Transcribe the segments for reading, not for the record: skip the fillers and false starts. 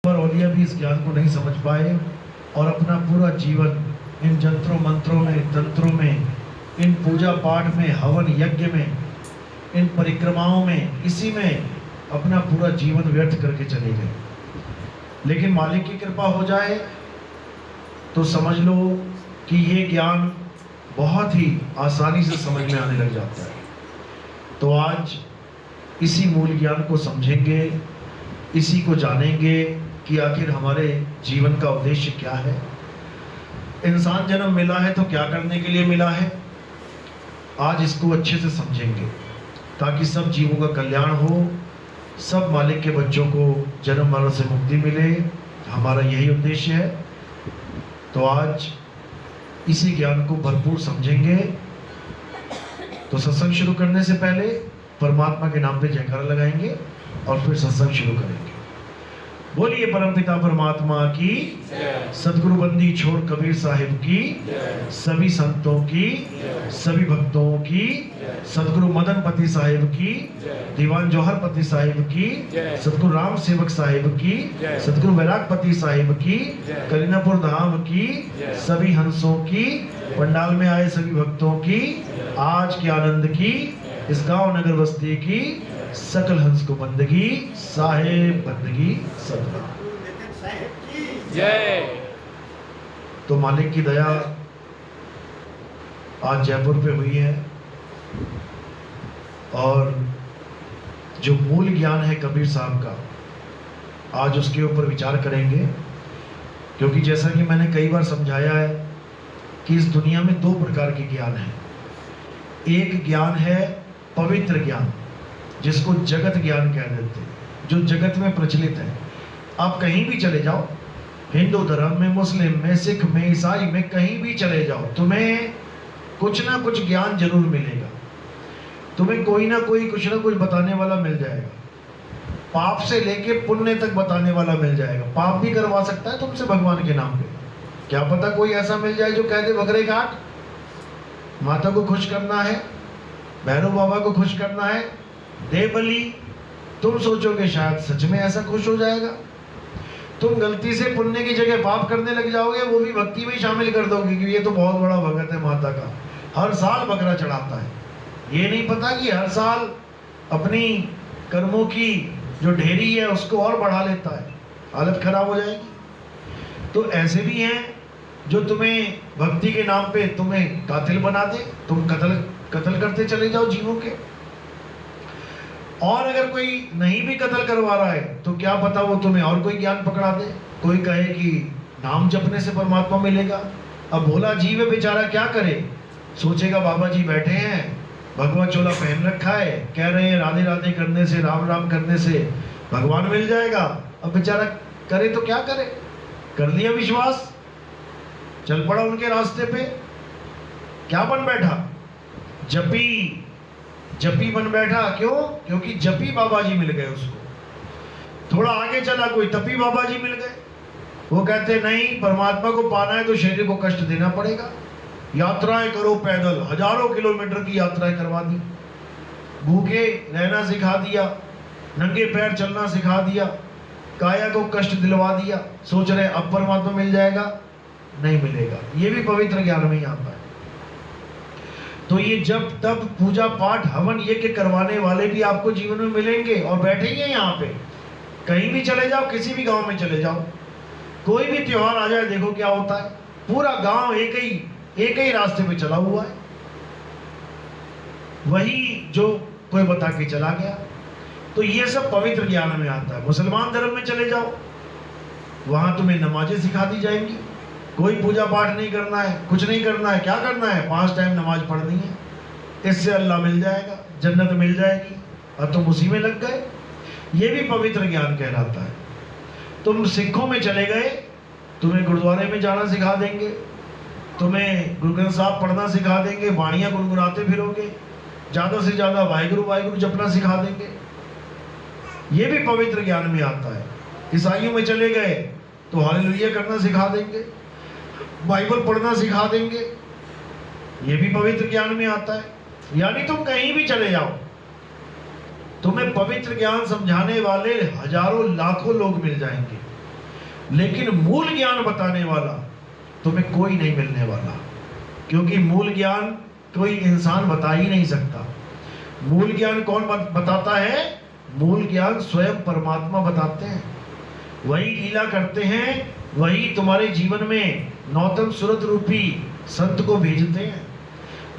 अकबर औलिया भी इस ज्ञान को नहीं समझ पाए और अपना पूरा जीवन इन जंत्रों मंत्रों में, तंत्रों में, इन पूजा पाठ में, हवन यज्ञ में, इन परिक्रमाओं में, इसी में अपना पूरा जीवन व्यर्थ करके चले गए। लेकिन मालिक की कृपा हो जाए तो समझ लो कि ये ज्ञान बहुत ही आसानी से समझ में आने लग जाता है। तो आज इसी मूल ज्ञान को समझेंगे, इसी को जानेंगे कि आखिर हमारे जीवन का उद्देश्य क्या है। इंसान जन्म मिला है तो क्या करने के लिए मिला है, आज इसको अच्छे से समझेंगे ताकि सब जीवों का कल्याण हो, सब मालिक के बच्चों को जन्म मरण से मुक्ति मिले। हमारा यही उद्देश्य है। तो आज इसी ज्ञान को भरपूर समझेंगे। तो सत्संग शुरू करने से पहले परमात्मा के नाम पे जयकारा लगाएंगे और फिर सत्संग शुरू करेंगे। बोलिए परमपिता परमात्मा की, सदगुरु बंदी छोड़ कबीर साहिब की, सभी संतों की, सभी भक्तों की, सदगुरु मदन पति साहिब की, दीवान जौहर पति साहिब की, सदगुरु राम सेवक साहिब की, सदगुरु वैरागपति साहिब की, करीनापुर धाम की, सभी हंसों की, पंडाल में आए सभी भक्तों की, आज के आनंद की, इस गांव नगर बस्ती की सकल हंस को बंदगी, साहेब बंदगी सतनाम जय। तो मालिक की दया आज जयपुर पे हुई है और जो मूल ज्ञान है कबीर साहब का, आज उसके ऊपर विचार करेंगे। क्योंकि जैसा कि मैंने कई बार समझाया है कि इस दुनिया में दो प्रकार के ज्ञान हैं। एक ज्ञान है पवित्र ज्ञान, जिसको जगत ज्ञान कह देते हैं, जो जगत में प्रचलित है। आप कहीं भी चले जाओ, हिंदू धर्म में, मुस्लिम में, सिख में, ईसाई में, कहीं भी चले जाओ, तुम्हें कुछ ना कुछ ज्ञान जरूर मिलेगा। तुम्हें कोई ना कोई कुछ ना कुछ बताने वाला मिल जाएगा। पाप से लेके पुण्य तक बताने वाला मिल जाएगा। पाप भी करवा सकता है तुमसे भगवान के नाम पे। क्या पता कोई ऐसा मिल जाए जो कह दे बकरे घाट, माता को खुश करना है, भैरव बाबा को खुश करना है, दे बलि। तुम सोचोगे शायद सच में ऐसा खुश हो जाएगा। तुम गलती से पुण्य की जगह पाप करने लग जाओगे, वो भी भक्ति में शामिल कर दोगे कि ये तो बहुत बड़ा भगत है माता का, हर साल बकरा चढ़ाता है। ये नहीं पता कि हर साल अपनी कर्मों की जो ढेरी है उसको और बढ़ा लेता है, हालत खराब हो जाएगी। तो ऐसे भी हैं जो तुम्हें भक्ति के नाम पे तुम्हें कातिल बना दे, तुम कत्ल करते चले जाओ जीवों के। और अगर कोई नहीं भी कत्ल करवा रहा है तो क्या पता वो तुम्हें और कोई ज्ञान पकड़ा दे। कोई कहे कि नाम जपने से परमात्मा मिलेगा। अब भोला जीव है बेचारा, क्या करे, सोचेगा बाबा जी बैठे हैं, भगवा चोला पहन रखा है, कह रहे हैं राधे राधे करने से, राम राम करने से भगवान मिल जाएगा। अब बेचारा करे तो क्या करे, कर लिया विश्वास, चल पड़ा उनके रास्ते पे। क्या बन बैठा, जपी जपी बन बैठा। क्यों? क्योंकि जपी बाबा जी मिल गए उसको। थोड़ा आगे चला कोई तपी बाबा जी मिल गए, वो कहते नहीं, परमात्मा को पाना है तो शरीर को कष्ट देना पड़ेगा, यात्राएं करो पैदल, हजारों किलोमीटर की यात्राएं करवा दी, भूखे रहना सिखा दिया, नंगे पैर चलना सिखा दिया, काया को कष्ट दिलवा दिया। सोच रहे अब परमात्मा मिल जाएगा, नहीं मिलेगा। ये भी पवित्र ज्ञान में ही आता है। तो ये जब तब पूजा पाठ हवन यज्ञ करवाने वाले भी आपको जीवन में मिलेंगे और बैठेंगे यहाँ पे। कहीं भी चले जाओ, किसी भी गांव में चले जाओ, कोई भी त्योहार आ जाए, देखो क्या होता है, पूरा गांव एक ही रास्ते पे चला हुआ है, वही जो कोई बता के चला गया। तो ये सब पवित्र ज्ञान में आता है। मुसलमान धर्म में चले जाओ, वहां तुम्हें नमाजें सिखा दी जाएंगी, कोई पूजा पाठ नहीं करना है, कुछ नहीं करना है। क्या करना है? 5 टाइम नमाज पढ़नी है, इससे अल्लाह मिल जाएगा, जन्नत मिल जाएगी, और तुम उसी में लग गए। ये भी पवित्र ज्ञान कहलाता है। तुम सिखों में चले गए, तुम्हें गुरुद्वारे में जाना सिखा देंगे, तुम्हें गुरु ग्रंथ साहब पढ़ना सिखा देंगे, वाणियाँ गुनगुनाते फिरोगे, ज़्यादा से ज़्यादा वाहिगुरु वाहिगुरु जपना सिखा देंगे। ये भी पवित्र ज्ञान में आता है। ईसाइयों में चले गए तो हालेलुया करना सिखा देंगे, बाइबल पढ़ना सिखा देंगे, ये भी पवित्र ज्ञान में आता है। यानी तुम कहीं भी चले जाओ, तुम्हें पवित्र ज्ञान समझाने वाले हजारों लाखों लोग मिल जाएंगे। लेकिन मूल ज्ञान बताने वाला तुम्हें कोई नहीं मिलने वाला, क्योंकि मूल ज्ञान कोई इंसान बता ही नहीं सकता। मूल ज्ञान कौन बताता है? मूल ज्ञान स्वयं परमात्मा बताते हैं, वही लीला करते हैं, वही तुम्हारे जीवन में नौतम सूरत रूपी संत को भेजते हैं।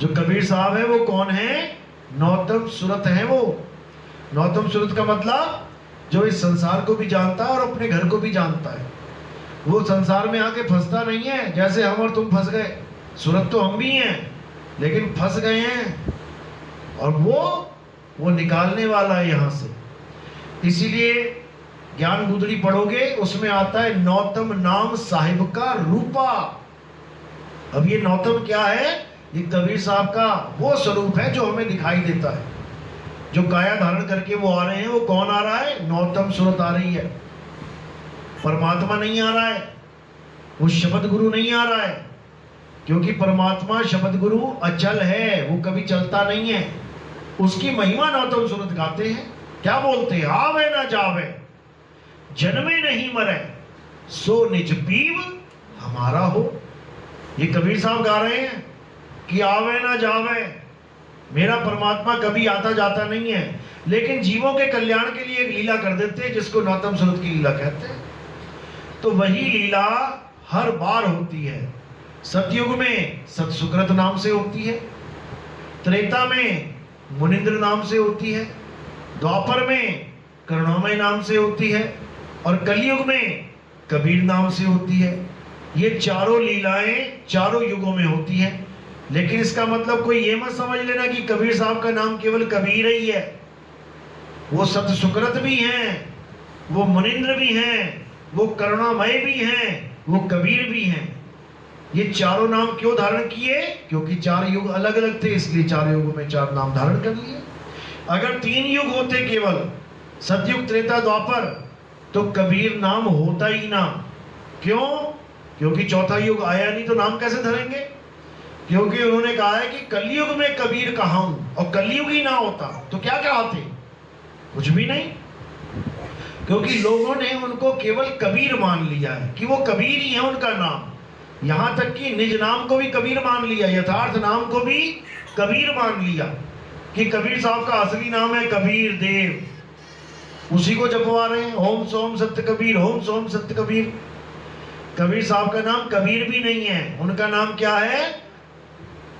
जो कबीर साहब है वो कौन है? नौतम सूरत है वो। नौतम सूरत का मतलब जो इस संसार को भी जानता है और अपने घर को भी जानता है। वो संसार में आके फंसता नहीं है जैसे हम और तुम फंस गए। सूरत तो हम भी हैं लेकिन फंस गए हैं, और वो निकालने वाला है यहाँ से। इसीलिए ज्ञान गुदड़ी पढ़ोगे, उसमें आता है नौतम नाम साहिब का रूपा। अब ये नौतम क्या है? ये कबीर साहब का वो स्वरूप है जो हमें दिखाई देता है। जो काया धारण करके वो आ रहे हैं, वो कौन आ रहा है? नौतम सूरत आ रही है। परमात्मा नहीं आ रहा है, वो शब्द गुरु नहीं आ रहा है, क्योंकि परमात्मा शब्द गुरु अचल है, वो कभी चलता नहीं है। उसकी महिमा नौतम सूरत गाते हैं। क्या बोलते हैं? आवे ना जावे, जन्मे नहीं मरे, सो निज पीव हमारा हो। ये कबीर साहब गा रहे हैं कि आवे ना जावे, मेरा परमात्मा कभी आता जाता नहीं है, लेकिन जीवों के कल्याण के लिए एक लीला कर देते हैं जिसको नौतम सूरत की लीला कहते हैं। तो वही लीला हर बार होती है। सतयुग में सतसुकृत नाम से होती है, त्रेता में मुनिंद्र नाम से होती है, द्वापर में करुणामय नाम से होती है, और कलयुग में कबीर नाम से होती है। ये चारों लीलाएं चारों युगों में होती हैं। लेकिन इसका मतलब कोई ये मत समझ लेना कि कबीर साहब का नाम केवल कबीर ही है। वो सतसुकृत भी हैं, वो मुनिंद्र भी हैं, वो करुणामय भी हैं, वो कबीर भी हैं। ये चारों नाम क्यों धारण किए? क्योंकि चार युग अलग अलग थे, इसलिए चार युगों में चार नाम धारण कर लिए। अगर 3 युग होते केवल, सतयुग त्रेता द्वापर, तो कबीर नाम होता ही ना। क्यों? क्योंकि चौथा युग आया नहीं, तो नाम कैसे धरेंगे? क्योंकि उन्होंने कहा है कि कलयुग में कबीर कहाऊं, और कलयुग ही ना होता तो क्या कहते? कुछ भी नहीं। क्योंकि लोगों ने उनको केवल कबीर मान लिया है कि वो कबीर ही है उनका नाम। यहां तक कि निज नाम को भी कबीर मान लिया, यथार्थ नाम को भी कबीर मान लिया कि कबीर साहब का असली नाम है कबीर देव। उसी को जपवा रहे हैं, ओम सोम सत्य कबीर, ओम सोम सत्य कबीर। कबीर साहब का नाम कबीर भी नहीं है, उनका नाम क्या है?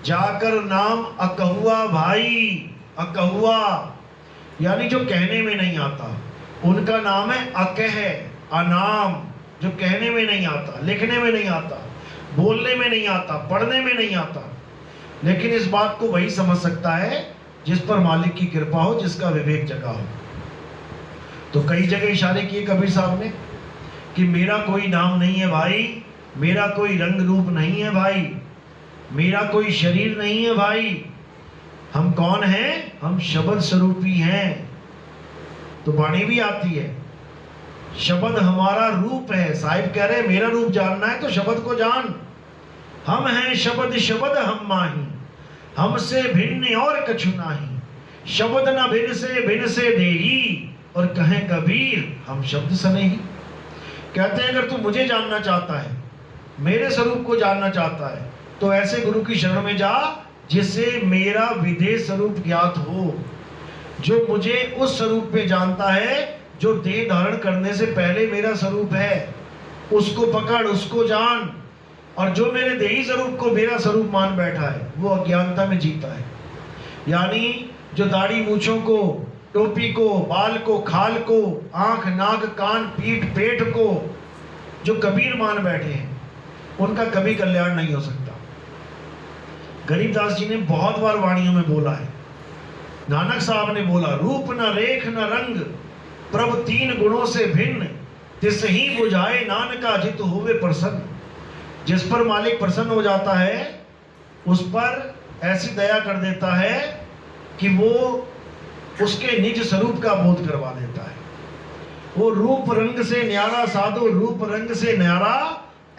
जाकर नाम अकहुआ भाई, अकहुआ यानी जो कहने में नहीं आता। उनका नाम है अकह, अनाम, जो कहने में नहीं आता, लिखने में नहीं आता, बोलने में नहीं आता, पढ़ने में नहीं आता। लेकिन इस बात को वही समझ सकता है जिस पर मालिक की कृपा हो, जिसका विवेक जगा हो। तो कई जगह इशारे किए कबीर साहब ने कि मेरा कोई नाम नहीं है भाई, मेरा कोई रंग रूप नहीं है भाई, मेरा कोई शरीर नहीं है भाई। हम कौन हैं? हम शब्द स्वरूपी हैं। तो वाणी भी आती है, शब्द हमारा रूप है। साहिब कह रहे हैं मेरा रूप जानना है तो शब्द को जान। हम हैं शब्द, शब्द हम माही, हमसे भिन्न और कछु नाही। शब्द न भिन्न से देही, और कहें कबीर हम शब्द सनेही। कहते हैं अगर तू मुझे जानना चाहता है, मेरे स्वरूप को जानना चाहता है, तो ऐसे गुरु की शरण में जा जिससे मेरा विधेय स्वरूप ज्ञात हो, जो मुझे उस स्वरूप में जानता है जो देह धारण करने से पहले मेरा स्वरूप है। उसको पकड़, उसको जान। और जो मेरे देही स्वरूप को मेरा स्वरूप मान बैठा है वो अज्ञानता में जीता है। यानी जो दाढ़ी मूछों को, टोपी को, बाल को, खाल को, आंख, नाक, कान, पीठ, पेट को जो कबीर मान बैठे हैं, उनका कभी कल्याण नहीं हो सकता। गरीबदास जी ने बहुत बार वाणियों में बोला है, नानक साहब ने बोला, रूप न रेख न रंग, प्रभु 3 गुणों से भिन्न, तिस ही बुझाए नानका जित हुए प्रसन्न। जिस पर मालिक प्रसन्न हो जाता है उस पर ऐसी दया कर देता है कि वो उसके निज स्वरूप का बोध करवा देता है। वो रूप रंग से न्यारा साधो, रूप रंग से न्यारा,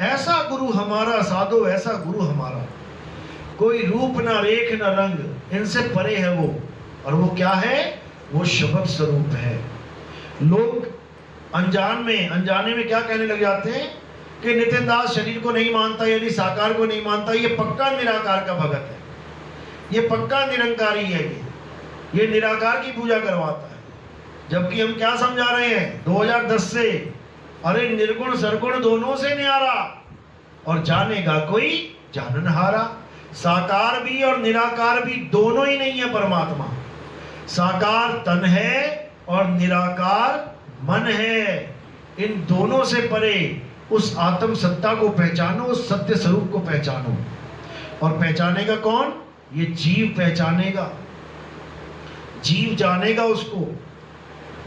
ऐसा गुरु हमारा साधो, ऐसा गुरु हमारा। कोई रूप ना रेख ना रंग, इनसे परे है वो। और वो क्या है? वो शब्द स्वरूप है। लोग अनजाने में क्या कहने लग जाते हैं कि नितिन दास शरीर को नहीं मानता, यानी साकार को नहीं मानता, ये पक्का निराकार का भगत है, ये पक्का निरंकारी है, ये निराकार की पूजा करवाता है। जबकि हम क्या समझा रहे हैं 2010 से, अरे निर्गुण सरगुण दोनों से न्यारा और जानेगा कोई जाननहारा। साकार भी और निराकार भी दोनों ही नहीं है परमात्मा। साकार तन है और निराकार मन है। इन दोनों से परे उस आत्म सत्ता को पहचानो, उस सत्य स्वरूप को पहचानो। और पहचानेगा कौन? ये जीव पहचानेगा, जीव जानेगा उसको।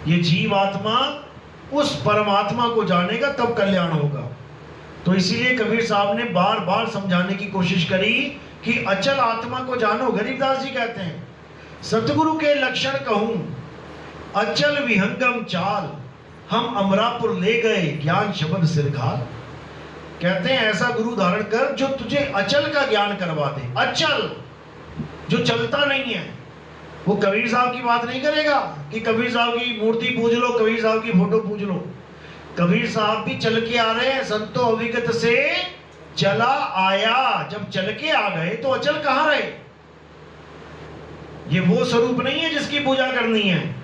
ये जीव आत्मा उस परमात्मा को जानेगा, तब कल्याण होगा। तो इसीलिए कबीर साहब ने बार बार समझाने की कोशिश करी कि अचल आत्मा को जानो। गरीबदास जी कहते हैं, सतगुरु के लक्षण कहूं अचल विहंगम चाल, हम अमरापुर ले गए ज्ञान शब्द सिरघाल। कहते हैं ऐसा गुरु धारण कर जो तुझे अचल का ज्ञान करवा दे। अचल जो चलता नहीं है। वो कबीर साहब की बात नहीं करेगा कि कबीर साहब की मूर्ति पूज लो, कबीर साहब की फोटो पूज लो। कबीर साहब भी चल के आ रहे हैं, संतो अविगत से चला आया। जब चल के आ गए तो अचल कहां रहे? ये वो स्वरूप नहीं है जिसकी पूजा करनी है।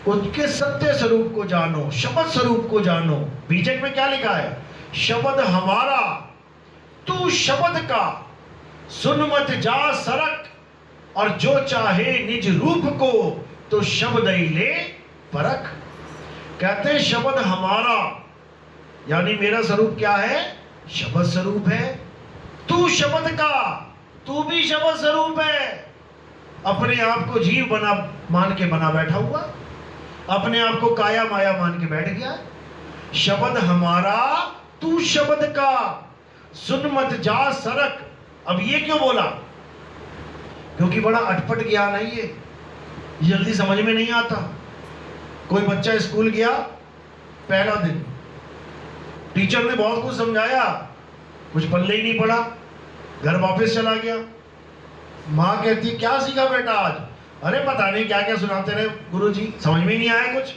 उसके सत्य स्वरूप को जानो, शब्द स्वरूप को जानो। बीजक में क्या लिखा है? शब्द हमारा तू शब्द का, सुन मत जा सरक, और जो चाहे निज रूप को तो शब्द ही ले परख। कहते हैं शब्द हमारा, यानी मेरा स्वरूप क्या है? शब्द स्वरूप है। तू शब्द का, तू भी शब्द स्वरूप है। अपने आप को जीव बना मान के बना बैठा हुआ, अपने आप को काया माया मान के बैठ गया। शब्द हमारा तू शब्द का, सुन मत जा सरक। अब ये क्यों बोला? क्योंकि बड़ा अटपट ज्ञान है ये, जल्दी समझ में नहीं आता। कोई बच्चा स्कूल गया, पहला दिन टीचर ने बहुत कुछ समझाया, कुछ पल्ले ही नहीं पड़ा, घर वापस चला गया। माँ कहती क्या सीखा बेटा आज? अरे पता नहीं क्या क्या सुनाते रहे गुरुजी, समझ में नहीं आया कुछ।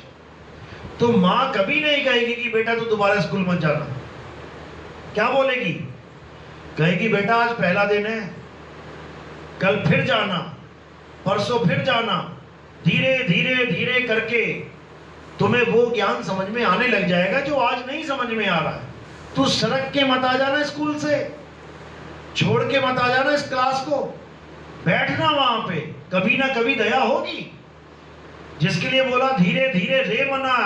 तो माँ कभी नहीं कहेगी कि बेटा तू दोबारा स्कूल मत जाना। क्या बोलेगी? कहेगी बेटा आज पहला दिन है, कल फिर जाना, परसों फिर जाना। धीरे धीरे धीरे करके तुम्हें वो ज्ञान समझ में आने लग जाएगा जो आज नहीं समझ में आ रहा है। तू सड़क के मत आ जाना, स्कूल से छोड़ के मत आ जाना इस क्लास को, बैठना वहां पे, कभी ना कभी दया होगी। जिसके लिए बोला धीरे धीरे रे मना,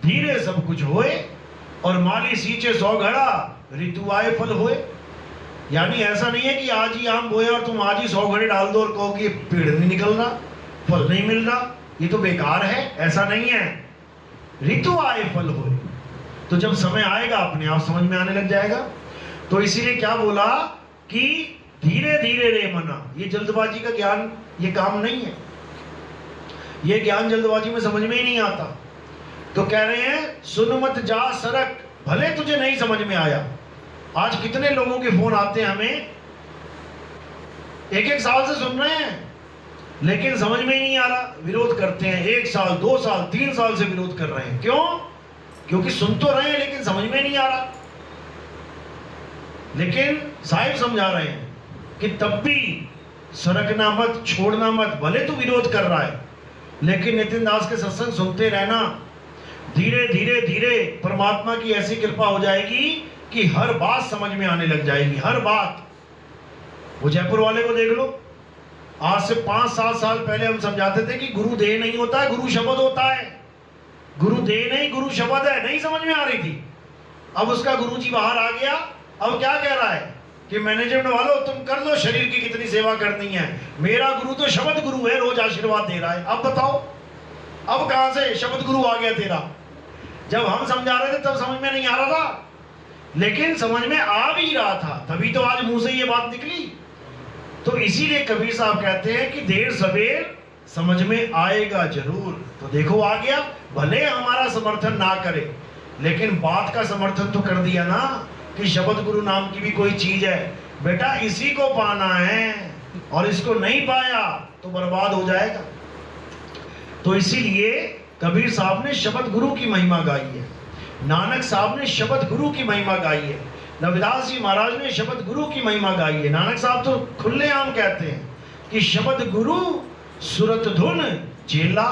धीरे सब कुछ होए, और माली सींचे 100 घड़ा, ऋतु आए फल होए। यानी ऐसा नहीं है कि आज ही आम बोए और तुम आज ही 100 घड़े डाल दो और कहो कि पेड़ नहीं निकल रहा, फल नहीं मिल रहा, ये तो बेकार है। ऐसा नहीं है, ऋतु आए फल होए। तो जब समय आएगा अपने आप समझ में आने लग जाएगा। तो इसीलिए क्या बोला कि धीरे धीरे रे मना। ये जल्दबाजी का ज्ञान, ये काम नहीं है। ये ज्ञान जल्दबाजी में समझ में ही नहीं आता। तो कह रहे हैं सुन मत जा सरक, भले तुझे नहीं समझ में आया। आज कितने लोगों के फोन आते हैं हमें, 1-1 साल से सुन रहे हैं लेकिन समझ में ही नहीं आ रहा, विरोध करते हैं। 1 साल 2 साल 3 साल से विरोध कर रहे हैं। क्यों? क्योंकि सुन तो रहे हैं लेकिन समझ में नहीं आ रहा। लेकिन साहिब समझा रहे हैं कि तब भी सरकना मत, छोड़ना मत। भले तू विरोध कर रहा है लेकिन नितिन दास के सत्संग सुनते रहना। धीरे धीरे धीरे परमात्मा की ऐसी कृपा हो जाएगी कि हर बात समझ में आने लग जाएगी, हर बात। वो जयपुर वाले को देख लो, आज से 5-7 साल पहले हम समझाते थे कि गुरु देह नहीं होता है, गुरु शब्द होता है। गुरु देह नहीं, गुरु शब्द है। नहीं समझ में आ रही थी। अब उसका गुरु जी बाहर आ गया, अब क्या कह रहा है कि मैनेजमेंट वालों तुम कर लो, शरीर की कितनी सेवा करनी है, मेरा गुरु तो शब्द गुरु है, रोज आशीर्वाद दे रहा है। अब बताओ, अब कहां से शब्द गुरु आ गया तेरा? जब हम समझा रहे थे तब समझ में नहीं आ रहा था, लेकिन समझ में आ भी रहा था, तभी तो आज मुंह से ये बात निकली। तो इसीलिए कबीर साहब कहते हैं कि देर सवेर समझ में आएगा जरूर। तो देखो आ गया, भले हमारा समर्थन ना करे लेकिन बात का समर्थन तो कर दिया ना कि शब्द गुरु नाम की भी कोई चीज है बेटा, इसी को पाना है, और इसको नहीं पाया तो बर्बाद हो जाएगा। तो इसीलिए कबीर साहब ने शब्द गुरु की महिमा गाई है, नानक साहब ने शब्द गुरु की महिमा गाई है, रविदास जी महाराज ने शब्द गुरु की महिमा गाई है। नानक साहब तो खुलेआम कहते हैं कि शब्द गुरु सुरत धुन चेला।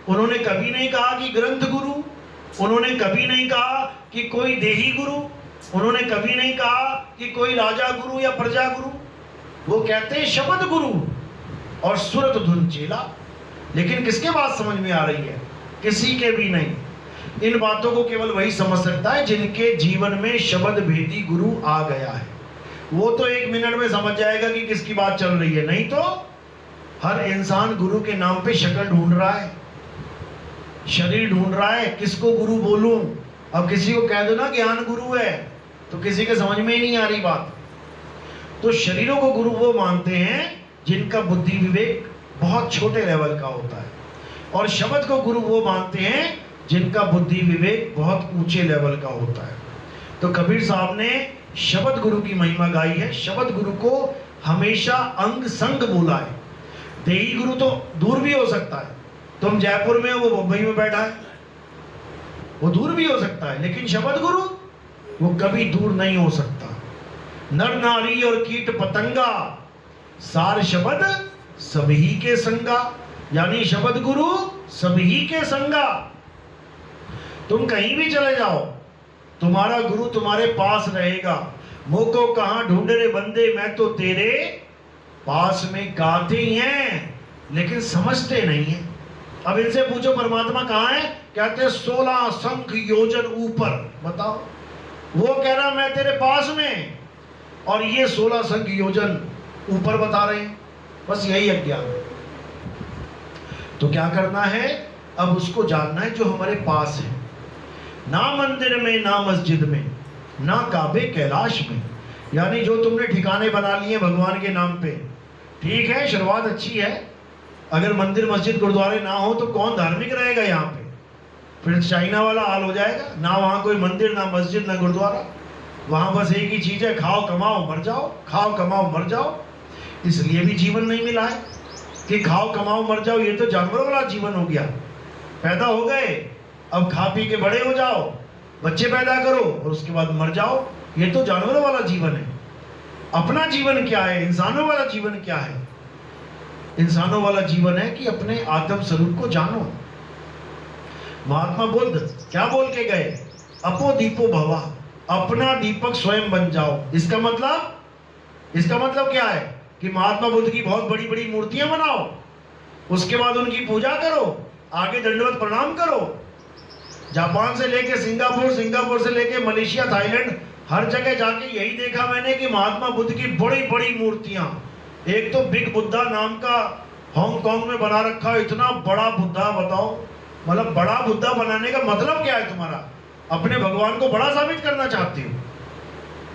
उन्होंने कभी नहीं कहा कि ग्रंथ गुरु, उन्होंने कभी नहीं कहा कि कोई देही गुरु, उन्होंने कभी नहीं कहा कि कोई राजा गुरु या प्रजा गुरु। वो कहते हैं शब्द गुरु और सुरत धुन चेला। लेकिन किसके बात समझ में आ रही है? किसी के भी नहीं। इन बातों को केवल वही समझ सकता है जिनके जीवन में शब्द भेदी गुरु आ गया है। वो तो 1 मिनट में समझ जाएगा कि किसकी बात चल रही है। नहीं तो हर इंसान गुरु के नाम पे शक्ल ढूंढ रहा है, शरीर ढूंढ रहा है, किसको गुरु बोलूं। अब किसी को कह दो ना ज्ञान गुरु है तो किसी के समझ में ही नहीं आ रही बात। तो शरीरों को गुरु वो मानते हैं जिनका बुद्धि विवेक बहुत छोटे लेवल का होता है, और शब्द को गुरु वो मानते हैं जिनका बुद्धि विवेक बहुत ऊंचे लेवल का होता है। तो कबीर साहब ने शब्द गुरु की महिमा गाई है। शब्द गुरु को हमेशा अंग संग बोला है। देही गुरु तो दूर भी हो सकता है, तुम जयपुर में हो, वो मुंबई में बैठा है, वो दूर भी हो सकता है। लेकिन शब्द गुरु वो कभी दूर नहीं हो सकता। नर नारी और कीट पतंगा सार शब्द सभी के संगा, यानी शब्द गुरु सभी के संगा। तुम कहीं भी चले जाओ, तुम्हारा गुरु तुम्हारे पास रहेगा। मोको कहां ढूंढे रे बंदे, मैं तो तेरे पास में गाते ही हैं, लेकिन समझते नहीं है। अब इनसे पूछो परमात्मा कहाँ है, कहते 16 संख योजन ऊपर। बताओ, वो कह रहा मैं तेरे पास में, और ये 16 संख योजन ऊपर बता रहे हैं। बस यही अज्ञान है। तो क्या करना है? अब उसको जानना है जो हमारे पास है। ना मंदिर में, ना मस्जिद में, ना काबे कैलाश में, यानी जो तुमने ठिकाने बना लिए भगवान के नाम पे। ठीक है, शुरुआत अच्छी है। अगर मंदिर मस्जिद गुरुद्वारे ना हो तो कौन धार्मिक रहेगा यहाँ पे? फिर चाइना वाला हाल हो जाएगा। ना वहाँ कोई मंदिर, ना मस्जिद, ना गुरुद्वारा। वहाँ बस एक ही चीज़ है, खाओ कमाओ मर जाओ, खाओ कमाओ मर जाओ। इसलिए भी जीवन नहीं मिला है कि खाओ कमाओ मर जाओ। ये तो जानवरों वाला जीवन हो गया। पैदा हो गए, अब खा पी के बड़े हो जाओ, बच्चे पैदा करो और उसके बाद मर जाओ। ये तो जानवरों वाला जीवन है। अपना जीवन क्या है? इंसानों वाला जीवन क्या है? इंसानों वाला जीवन है कि अपने आत्म स्वरूप को जानो। महात्मा बुद्ध क्या बोल के गए? अपो दीपो भवा, अपना दीपक स्वयं बन जाओ। इसका मतलब क्या है? कि महात्मा बुद्ध की बहुत बड़ी बड़ी मूर्तियां बनाओ, उसके बाद उनकी पूजा करो, आगे दंडवत प्रणाम करो। जापान से लेके सिंगापुर, सिंगापुर से लेके मलेशिया, थाईलैंड, हर जगह जाके यही देखा मैंने कि महात्मा बुद्ध की बड़ी बड़ी मूर्तियां। एक तो बिग बुद्धा नाम का हांगकांग में बना रखा है, इतना बड़ा बुद्धा। बताओ, मतलब बड़ा बुद्धा बनाने का मतलब क्या है तुम्हारा? अपने भगवान को बड़ा साबित करना चाहते हो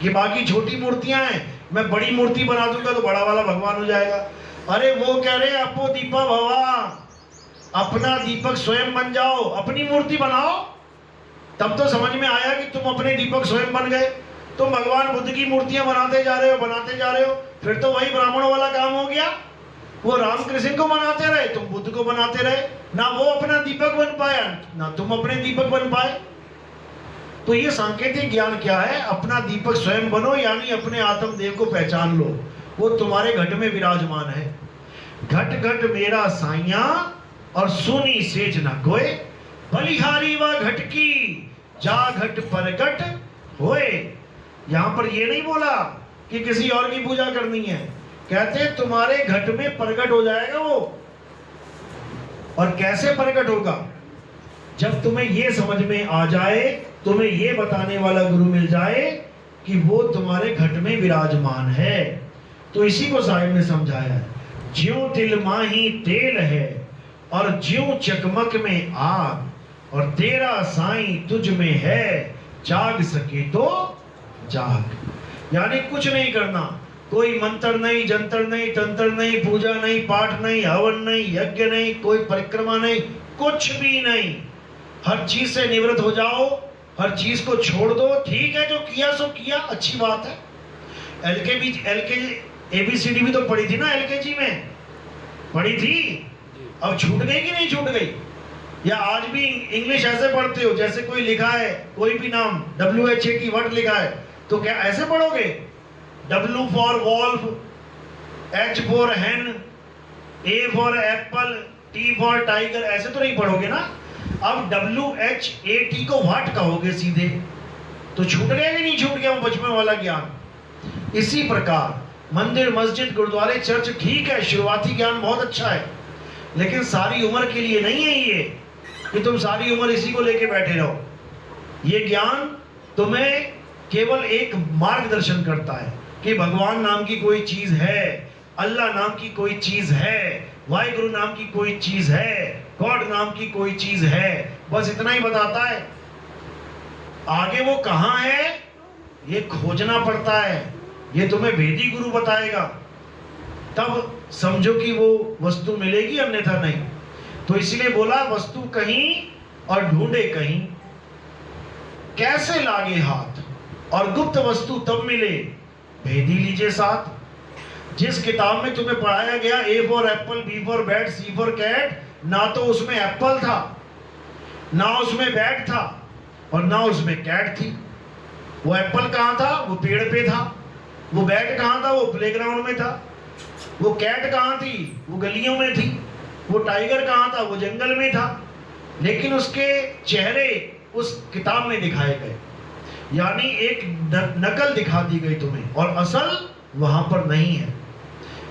कि बाकी छोटी मूर्तियां हैं, मैं बड़ी मूर्ति बना दूंगा तो बड़ा वाला भगवान हो जाएगा। अरे वो कह रहे अपो दीपा भवा, अपना दीपक स्वयं बन जाओ। अपनी मूर्ति बनाओ, तब तो समझ में आया कि तुम अपने दीपक स्वयं बन गए। तुम भगवान बुद्ध की मूर्तियां बनाते जा रहे हो, फिर तो वही ब्राह्मणों वाला काम हो गया। वो रामकृष्ण को बनाते रहे, तुम बुद्ध को बनाते रहे। ना वो अपना दीपक बन पाया, ना तुम अपने दीपक बन पाए। तो ये सांकेतिक ज्ञान क्या है? अपना दीपक स्वयं बनो, यानी अपने आत्मदेव को पहचान लो। वो तुम्हारे घट में विराजमान है। घट घट मेरा साइया और सुनी सेज न कोय, बलिहारी व घट की जा घट परगट होए। यहां पर ये नहीं बोला कि किसी और की पूजा करनी है, कहते तुम्हारे घट में प्रकट हो जाएगा वो। और कैसे प्रकट होगा? जब तुम्हें ये समझ में आ जाए, तुम्हें ये बताने वाला गुरु मिल जाए कि वो तुम्हारे घट में विराजमान है। तो इसी को साहिब ने समझाया है, ज्यों तिल माही तेल है और ज्यों चकमक में आग, और तेरा साईं तुझ में है, जाग सके तो जाग। यानी कुछ नहीं करना, कोई मंत्र नहीं, जंतर नहीं, तंत्र नहीं, पूजा नहीं, पाठ नहीं, हवन नहीं, यज्ञ नहीं, कोई परिक्रमा नहीं, कुछ भी नहीं। हर चीज से निवृत्त हो जाओ, हर चीज को छोड़ दो। ठीक है, जो किया सो किया, अच्छी बात है। एलकेजी ABCD भी तो पढ़ी थी ना, LKG में पढ़ी थी। अब छूट गई कि नहीं छूट गई? या आज भी इंग्लिश ऐसे पढ़ते हो जैसे कोई लिखा है, कोई भी नाम WHAT वर्ड लिखा है तो क्या ऐसे पढ़ोगे? W for wolf, H for hen, A for apple, T for tiger, ऐसे तो नहीं पढ़ोगे ना। अब WHAT को व्हाट कहोगे सीधे, तो छूट गया कि नहीं छूट गया वो बचपन वाला ज्ञान। इसी प्रकार मंदिर, मस्जिद, गुरुद्वारे, चर्च ठीक है, शुरुआती ज्ञान बहुत अच्छा है, लेकिन सारी उम्र के लिए नहीं है ये कि तुम सारी उम्र इसी को लेके बैठे रहो। ये ज्ञान तुम्हें केवल एक मार्गदर्शन करता है कि भगवान नाम की कोई चीज है, अल्लाह नाम की कोई चीज है, वाहिगुरु नाम की कोई चीज है, गॉड नाम की कोई चीज है, बस इतना ही बताता है। आगे वो कहाँ है ये खोजना पड़ता है, ये तुम्हें वेदी गुरु बताएगा, तब समझो कि वो वस्तु मिलेगी, अन्यथा नहीं। तो इसलिए बोला वस्तु कहीं और ढूंढे कहीं, कैसे लागे हाथ, और गुप्त वस्तु तब मिले भेदी लीजिए साथ। जिस किताब में तुम्हें पढ़ाया गया A for apple, B for bat, C for cat, ना तो उसमें एप्पल था, ना उसमें बैट था, और ना उसमें कैट थी। वो एप्पल कहाँ था? वो पेड़ पे था। वो बैट कहाँ था? वो प्लेग्राउंड में था। वो कैट कहाँ थी? वो गलियों में थी। वो टाइगर कहाँ था? वो जंगल में था। लेकिन उसके चेहरे उस किताब में दिखाए गए, यानी एक नकल दिखा दी गई तुम्हें, और असल वहां पर नहीं है।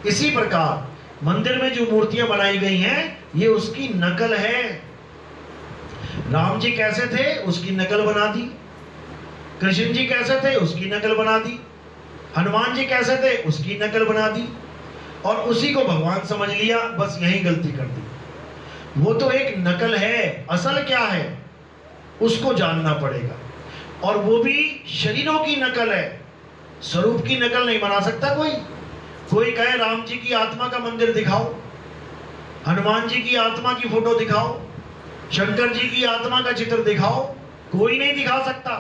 इसी प्रकार मंदिर में जो मूर्तियां बनाई गई हैं ये उसकी नकल है। राम जी कैसे थे उसकी नकल बना दी, कृष्ण जी कैसे थे उसकी नकल बना दी, हनुमान जी कैसे थे उसकी नकल बना दी, और उसी को भगवान समझ लिया, बस यही गलती कर दी। वो तो एक नकल है, असल क्या है उसको जानना पड़ेगा। और वो भी शरीरों की नकल है, स्वरूप की नकल नहीं बना सकता कोई। कोई कहे राम जी की आत्मा का मंदिर दिखाओ, हनुमान जी की आत्मा की फोटो दिखाओ, शंकर जी की आत्मा का चित्र दिखाओ, कोई नहीं दिखा सकता।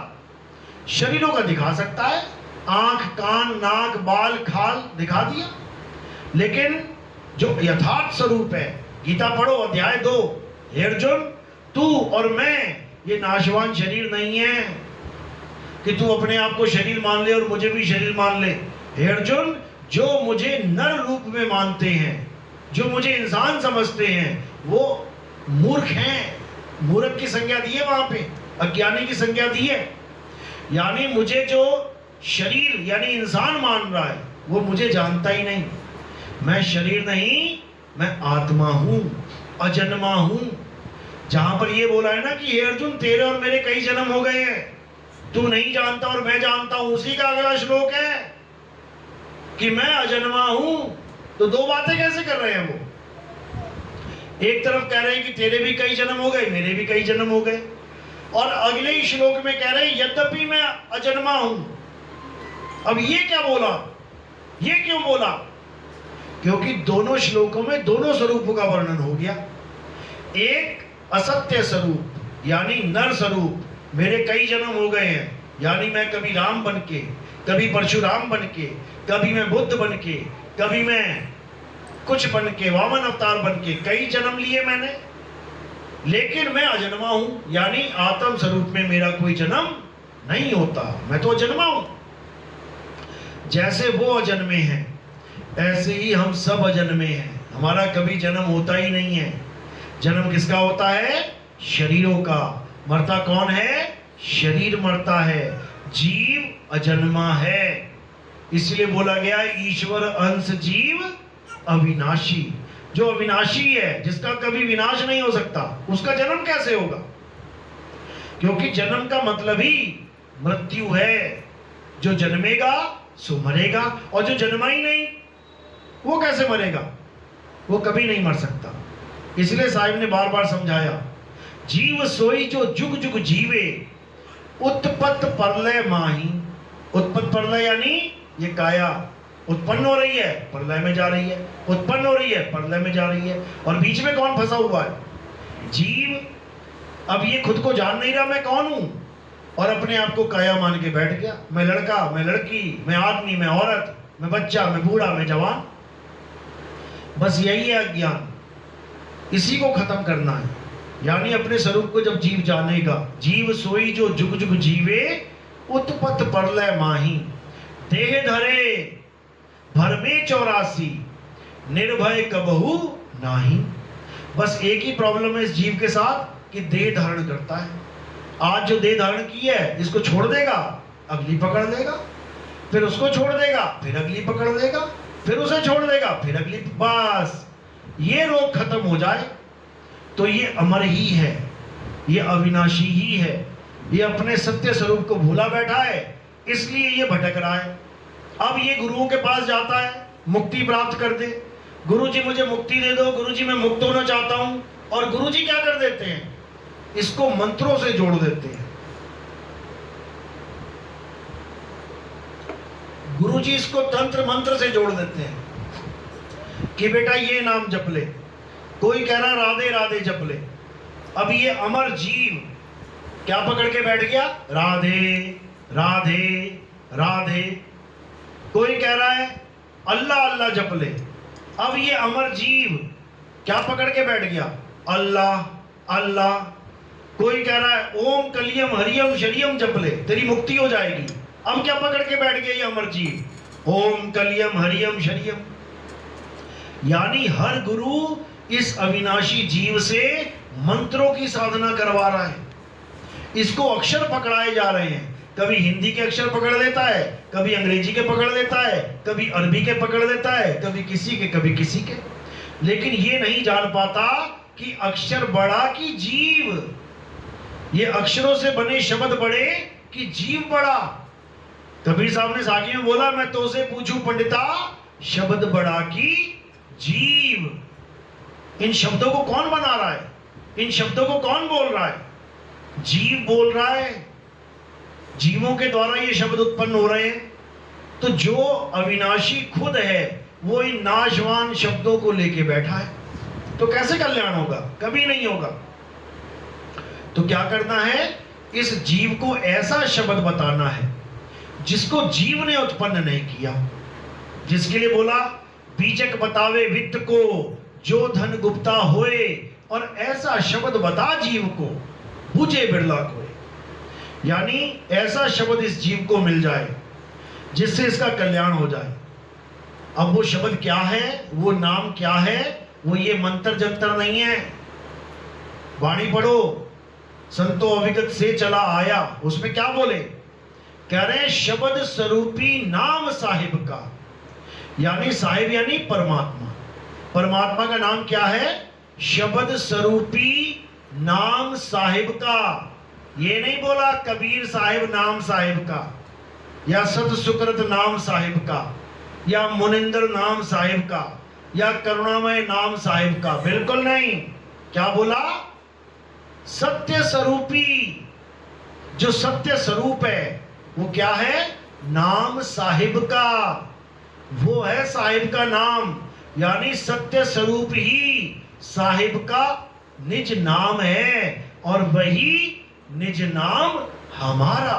शरीरों का दिखा सकता है, आंख, कान, नाक, बाल, खाल दिखा दिया, लेकिन जो यथार्थ स्वरूप है, गीता पढ़ो अध्याय 2, हे अर्जुन तू और मैं ये नाशवान शरीर नहीं है कि तू अपने आप को शरीर मान ले और मुझे भी शरीर मान ले। हे अर्जुन, जो मुझे नर रूप में मानते हैं, जो मुझे इंसान समझते हैं, वो मूर्ख हैं। मूर्ख की संज्ञा दी है वहां पे, अज्ञानी की संज्ञा दी है। यानी मुझे जो शरीर यानी इंसान मान रहा है वो मुझे जानता ही नहीं। मैं शरीर नहीं, मैं आत्मा हूं, अजन्मा हूं। जहां पर ये बोला है ना कि हे अर्जुन तेरे और मेरे कई जन्म हो गए हैं, तू नहीं जानता और मैं जानता हूं, उसी का अगला श्लोक है कि मैं अजन्मा हूं। तो दो बातें कैसे कर रहे हैं वो? एक तरफ कह रहे हैं कि तेरे भी कई जन्म हो गए, मेरे भी कई जन्म हो गए, और अगले ही श्लोक में कह रहे हैं यद्यपि मैं अजन्मा हूं। अब ये क्या बोला, ये क्यों बोला? क्योंकि दोनों श्लोकों में दोनों स्वरूपों का वर्णन हो गया। एक असत्य स्वरूप यानी नर स्वरूप, मेरे कई जन्म हो गए हैं, यानी मैं कभी राम बन के, कभी परशुराम बन के, कभी मैं बुद्ध बन के, कभी मैं कुछ बन के, वामन अवतार बन के, कई जन्म लिए मैंने, लेकिन मैं अजन्मा हूं, यानी आत्म स्वरूप में मेरा कोई जन्म नहीं होता, मैं तो अजन्मा हूं। जैसे वो अजन्मे हैं ऐसे ही हम सब अजन्मे हैं, हमारा कभी जन्म होता ही नहीं है। जन्म किसका होता है? शरीरों का। मरता कौन है? शरीर मरता है, जीव अजन्मा है। इसलिए बोला गया ईश्वर अंश जीव अविनाशी। जो अविनाशी है, जिसका कभी विनाश नहीं हो सकता, उसका जन्म कैसे होगा? क्योंकि जन्म का मतलब ही मृत्यु है। जो जन्मेगा सो मरेगा, और जो जन्मा ही नहीं वो कैसे मरेगा? वो कभी नहीं मर सकता। इसलिए साहिब ने बार बार समझाया, जीव सोई जो जुग जुग जीवे, उत्पत्त परलय माही। उत्पत्त परलय यानी ये काया उत्पन्न हो रही है, प्रलय में जा रही है, उत्पन्न हो रही है, प्रलय में जा रही है, और बीच में कौन फंसा हुआ है? जीव। अब ये खुद को जान नहीं रहा मैं कौन हूं, और अपने आप को काया मान के बैठ गया। मैं लड़का, मैं लड़की, मैं आदमी, मैं औरत, मैं बच्चा, मैं बूढ़ा, मैं जवान। बस यही है अज्ञान, इसी को खत्म करना है। यानी अपने स्वरूप को जब जीव जानेगा, जीव सोई जो जुग जुग जीवे, उत्पत परलय माही, देह धरे भरमे 84, निर्भय कबहू नाही। बस एक ही प्रॉब्लम है इस जीव के साथ कि देह धारण करता है। आज जो देह धारण की है, इसको छोड़ देगा, अगली पकड़ लेगा, फिर उसको छोड़ देगा, फिर अगली पकड़ लेगा, फिर उसे छोड़ देगा, फिर अगली। बस ये रोग खत्म हो जाए तो ये अमर ही है, ये अविनाशी ही है, ये अपने सत्य स्वरूप को भूला बैठा है, इसलिए ये भटक रहा है। अब ये गुरुओं के पास जाता है, मुक्ति प्राप्त कर दे, गुरुजी मुझे मुक्ति दे दो, गुरुजी मैं मुक्त होना चाहता हूं। और गुरुजी क्या कर देते हैं, इसको मंत्रों से जोड़ देते हैं। गुरुजी इसको तंत्र मंत्र से जोड़ देते हैं कि बेटा ये नाम जप ले, कोई कह रहा राधे राधे जप ले। अब ये अमर जीव क्या पकड़ के बैठ गया, राधे राधे राधे। कोई कह रहा है अल्लाह अल्लाह जप ले। अब ये अमर जीव क्या पकड़ के बैठ गया, अल्लाह अल्लाह। कोई कह रहा है ओम कलियम हरियम शरियम जप ले, तेरी मुक्ति हो जाएगी। अब क्या पकड़ के बैठ गया ये अमर जीव, ओम कलियम हरियम शरियम। यानी हर गुरु इस अविनाशी जीव से मंत्रों की साधना करवा रहा है। इसको अक्षर पकड़ाए जा रहे हैं, कभी हिंदी के अक्षर पकड़ लेता है, कभी अंग्रेजी के पकड़ लेता है, कभी अरबी के पकड़ लेता है, कभी किसी के कभी किसी के। लेकिन ये नहीं जान पाता कि अक्षर बड़ा कि जीव, ये अक्षरों से बने शब्द बड़े कि जीव बड़ा। कबीर साहब ने साखी में बोला, मैं तो से पूछूं पंडिता, शब्द बड़ा कि जीव। इन शब्दों को कौन बना रहा है, इन शब्दों को कौन बोल रहा है, जीव बोल रहा है। जीवों के द्वारा ये शब्द उत्पन्न हो रहे हैं। तो जो अविनाशी खुद है वो इन नाशवान शब्दों को लेके बैठा है, तो कैसे कल्याण होगा, कभी नहीं होगा। तो क्या करना है, इस जीव को ऐसा शब्द बताना है जिसको जीव ने उत्पन्न नहीं किया। जिसके लिए बोला, बीजक बतावे वित्त को जो धन गुप्ता होए, और ऐसा शब्द बता जीव को बुझे बिरला कोई। यानी ऐसा शब्द इस जीव को मिल जाए जिससे इसका कल्याण हो जाए। अब वो शब्द क्या है, वो नाम क्या है, वो ये मंत्र जंतर नहीं है। वाणी पढ़ो, संतो अविगत से चला आया, उसमें क्या बोले, कह रहे हैं शब्द स्वरूपी नाम साहिब का। यानी साहिब यानी परमात्मा। परमात्मा का नाम क्या है, शब्द स्वरूपी नाम साहिब का। ये नहीं बोला कबीर साहिब नाम साहिब का, या सत सुकृत नाम साहिब का, या मुनिंदर नाम साहिब का, या करुणामय नाम साहिब का, बिल्कुल नहीं। क्या बोला, सत्य स्वरूपी। जो सत्य स्वरूप है वो क्या है, नाम साहिब का। वो है साहिब का नाम, यानी सत्य स्वरूप ही साहिब का निज नाम है, और वही निज नाम हमारा।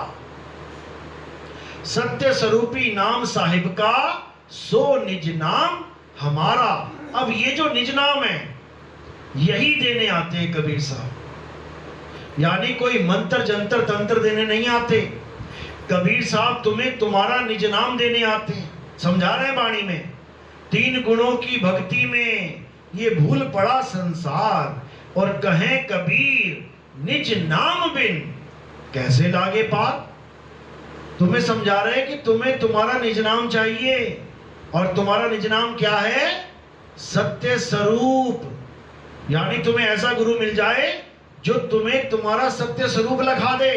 सत्य स्वरूपी नाम साहिब का, सो निज नाम हमारा। अब ये जो निज नाम है यही देने आते हैं कबीर साहब। यानी कोई मंत्र जंतर तंत्र देने नहीं आते। कबीर साहब तुम्हें तुम्हारा निज नाम देने आते हैं। समझा रहे हैं वाणी में, 3 गुणों की भक्ति में ये भूल पड़ा संसार, और कहें कबीर निज नाम बिन कैसे लागे पार। तुम्हें समझा रहे हैं कि तुम्हें तुम्हारा निज नाम चाहिए, और तुम्हारा निज नाम क्या है, सत्य स्वरूप। यानी तुम्हें ऐसा गुरु मिल जाए जो तुम्हें तुम्हारा सत्य स्वरूप लखा दे।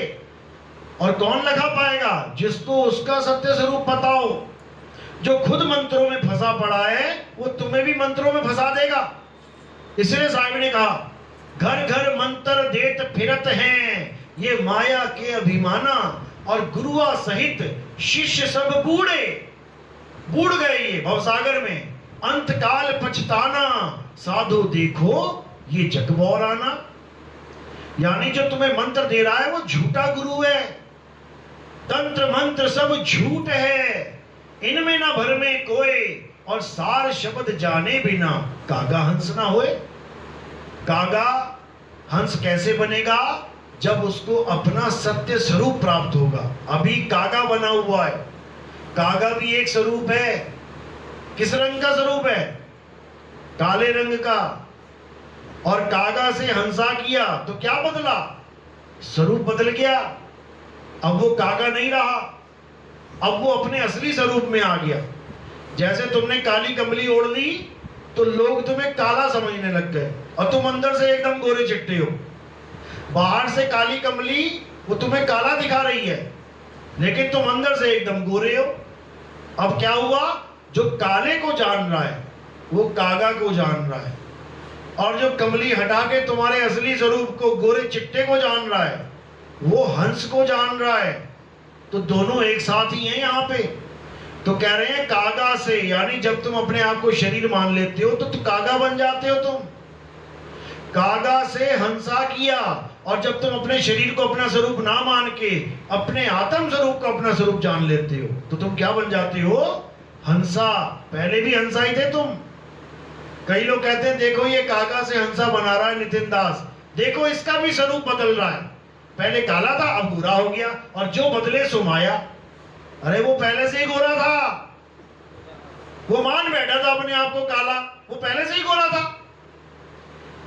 और कौन लखा पाएगा, जिसको उसका सत्य स्वरूप पता हो। जो खुद मंत्रों में फंसा पड़ा है वो तुम्हें भी मंत्रों में फंसा देगा। इसलिए साहब ने कहा, घर घर मंत्र देत फिरत हैं ये माया के अभिमाना, और गुरुआ सहित शिष्य सब बूढ़ गए ये भवसागर में, अंत काल पछताना साधु देखो ये जगबौराना। यानी जो तुम्हें मंत्र दे रहा है वो झूठा गुरु है। तंत्र मंत्र सब झूठ है, इनमें ना भर में कोई, और सार शब्द जाने बिना कागा हंस ना होए। कागा हंस कैसे बनेगा? जब उसको अपना सत्य स्वरूप प्राप्त होगा। अभी कागा बना हुआ है, कागा भी एक स्वरूप है। किस रंग का स्वरूप है? काले रंग का। और कागा से हंसा किया तो क्या बदला? स्वरूप बदल गया। अब वो कागा नहीं रहा, अब वो अपने असली स्वरूप में आ गया। जैसे तुमने काली कमली ओढ़ ली तो लोग तुम्हें काला समझने लग गए और तुम अंदर से एकदम गोरे चिट्टे हो। बाहर से काली कमली वो तुम्हें काला दिखा रही है, लेकिन तुम अंदर से एकदम गोरे हो। अब क्या हुआ? जो काले को जान रहा है वो कागा को जान रहा है, और जो कमली हटा के तुम्हारे असली स्वरूप को, गोरे चिट्टे को जान रहा है, वो हंस को जान रहा है। तो दोनों एक साथ ही हैं यहाँ पे। तो कह रहे हैं कागा से, यानी जब तुम अपने आप को शरीर मान लेते हो तो कागा बन जाते हो तुम। कागा से हंसा किया, और जब तुम अपने शरीर को अपना स्वरूप ना मान के अपने आत्म स्वरूप को अपना स्वरूप जान लेते हो तो तुम क्या बन जाते हो? हंसा। पहले भी हंसा ही थे तुम। कई लोग कहते हैं देखो ये कागा से हंसा बना रहा है नितिन दास, देखो इसका भी स्वरूप बदल रहा है। पहले काला था अब गोरा हो गया, और जो बदले सो माया। अरे वो पहले से ही गोरा था, वो मान बैठा था अपने आप को काला, वो पहले से ही गोरा था।